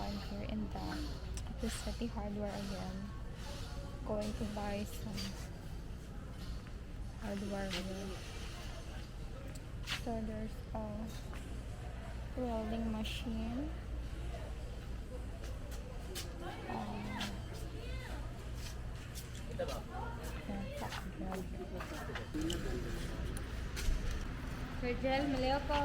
I'm here in the City Hardware again. Going to buy some hardware here. So there's a welding machine. Sir Jel, maliw ko.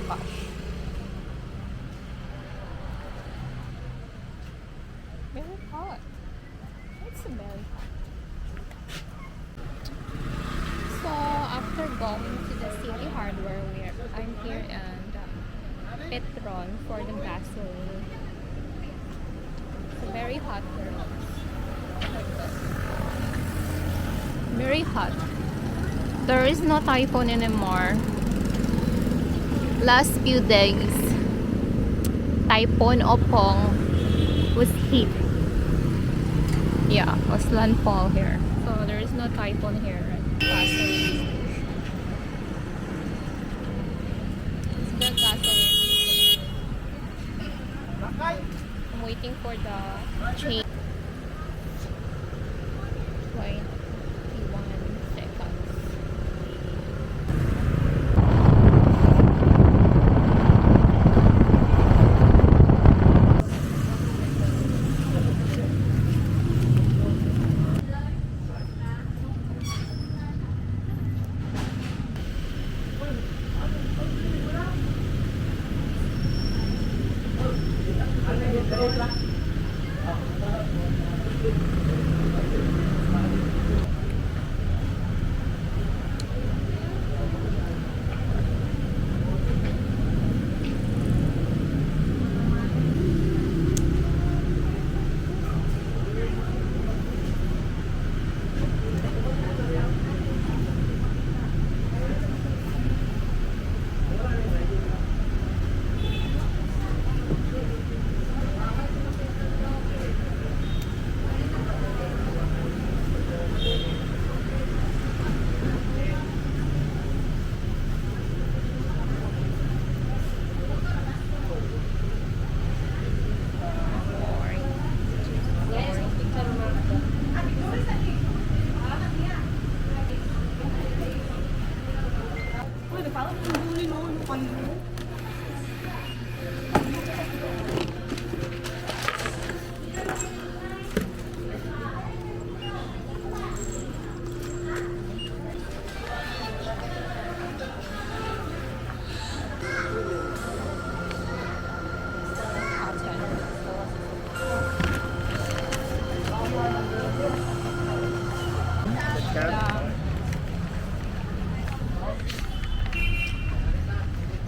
Gosh. Very hot. It's very hot. So after going to the City Hardware, I'm here and Petron for the gasoline. It's very hot here. Very hot. There is no typhoon anymore. Last few days, Typhoon Opong was hit. Yeah, was landfall here. So there is no typhoon here at gasoline. It's the gasoline. I'm waiting for the change. 21 seconds.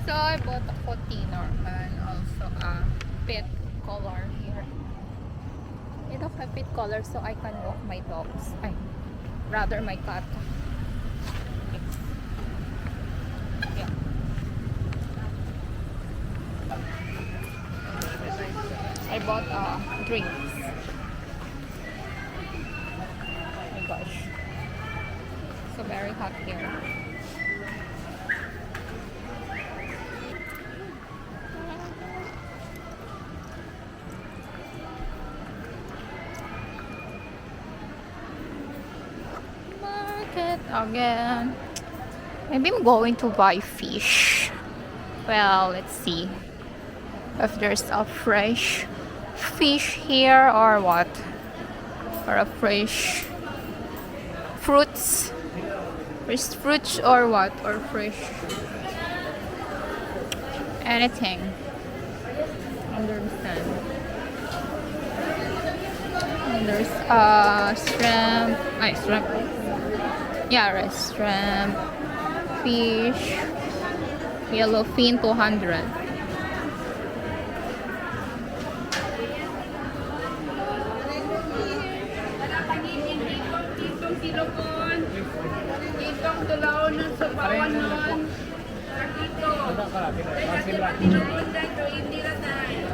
So I bought a container and also a pet collar here. I don't have pet collar so I can walk my dogs. Rather my cat. Yeah. I bought drinks. Oh my gosh. So very hot here. Again, maybe I'm going to buy fish. Well, let's see if there's a fresh fish here or what, or a fresh fruits, or what, or fresh anything. Understand? There's shrimp. Shrimp. Yeah, rice shrimp. Fish. Yellowfin 200. Itong tulaw ng sabawan nun. Ito. Hindi na tayo.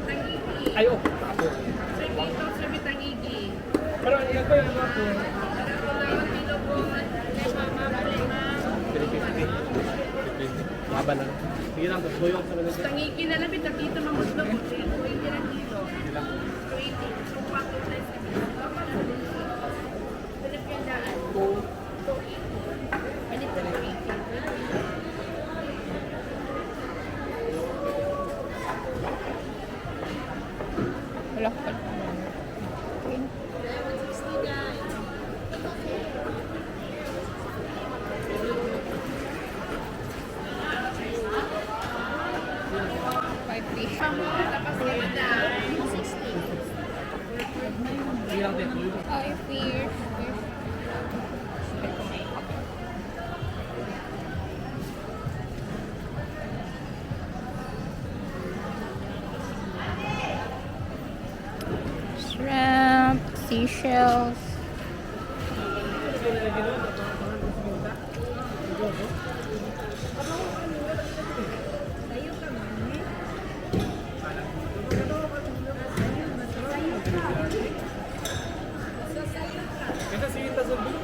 Tangigi. Ayo. Sa dito sa bitangigi. Pero yan ko yung ako. Tulaw tilobon. Mama. 350. Haba lang. Sige lang, tapos boy sa kanila. Tangigi na lang bitang dito mamuslo ko. 20 lang kilo. Sige lang. 20. Sumpang ko na sa dito. Pinagkandaan. Wala ka. Five fish. Sige lang, din. Five fish. Shrimp, seashells. Kasi sige ta sa bulo.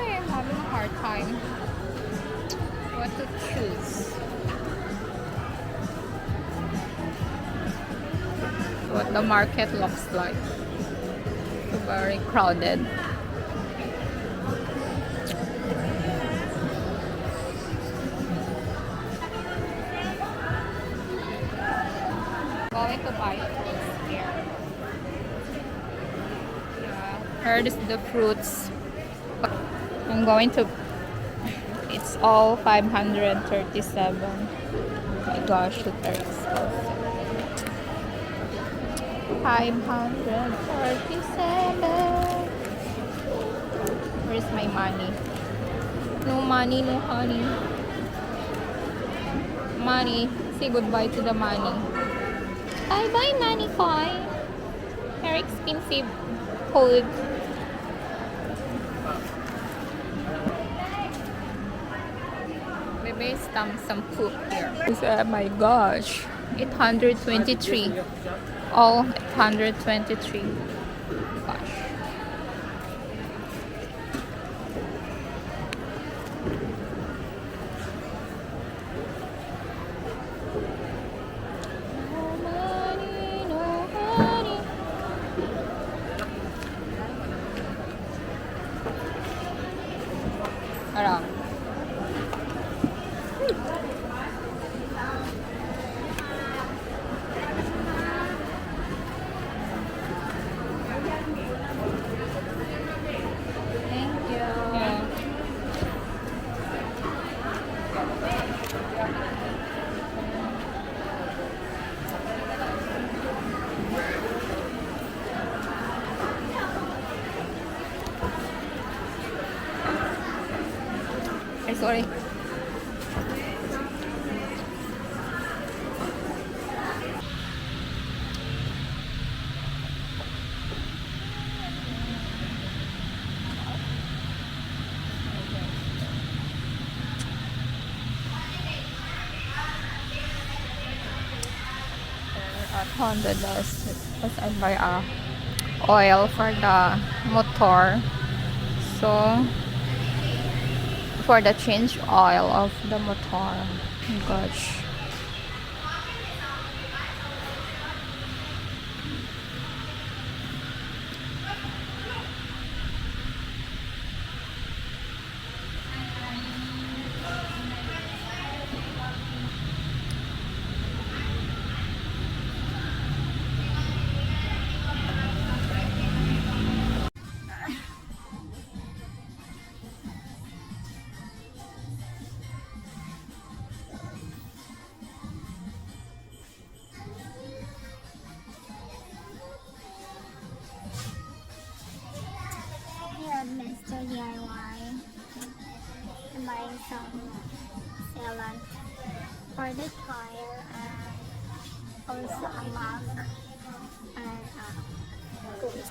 I'm having a hard time what to choose. What the market looks like. Very crowded. Going to buy fruits here. Yeah, here is the fruits. I'm going to. It's all 537. Oh my gosh, it's very expensive. 537. Where's my money? No money, no honey. Money. Say goodbye to the money. Bye bye, money coin. Very expensive food. Maybe some food here. Oh my gosh. 823. All 823. Gosh. No money, no honey. Aram. Thank you. Yeah. Ay, sorry. At $100 because I buy oil for the motor. So for the change oil of the motor. Oh gosh. Here at Mr. DIY, I'm buying some sealant for the tire and also a mug and glue.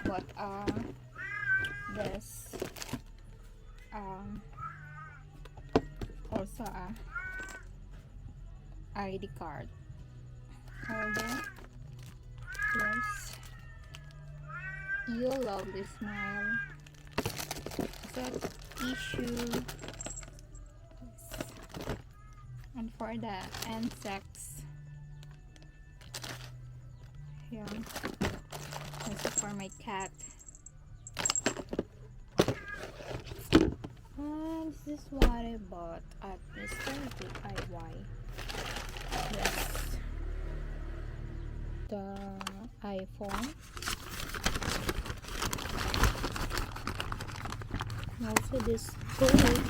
But this also a ID card holder. Yes, you love this smile. Set tissue. Yes. And for the insects, yeah, also for my cat. And this is what I bought at Mr. DIY. Yes, the iPhone. And also this tool.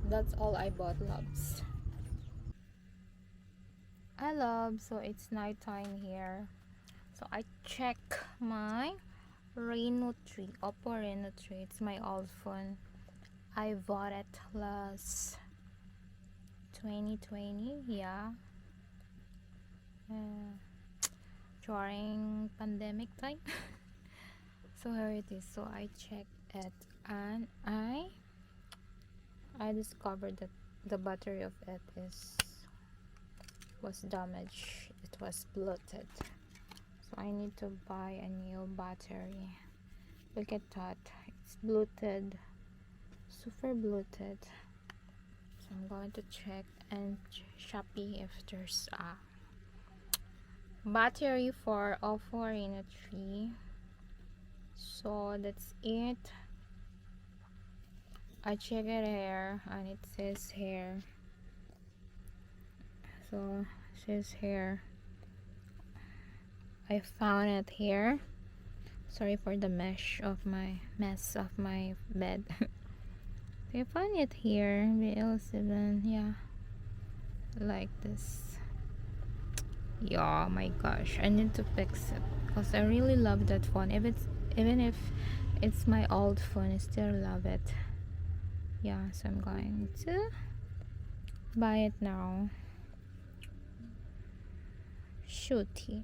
That's all I bought, loves. I love, so it's nighttime here. So I check my Reno 3, Oppo Reno 3. It's my old phone. I bought it last 2020, yeah. During pandemic time. So here it is. So I checked it and I discovered that the battery of it was damaged. It was bloated. So I need to buy a new battery. Look at that. It's bloated. Super bloated. So I'm going to check and Shopee if there's a battery for Oppo Reno 3. So that's it. I check it here and it says here. So it says here. I found it here. Sorry for the mess of my bed. I found it here. BL7, yeah, like this. Yeah, my gosh, I need to fix it because I really love that phone. Even if it's my old phone, I still love it. Yeah, so I'm going to buy it now. Shooty.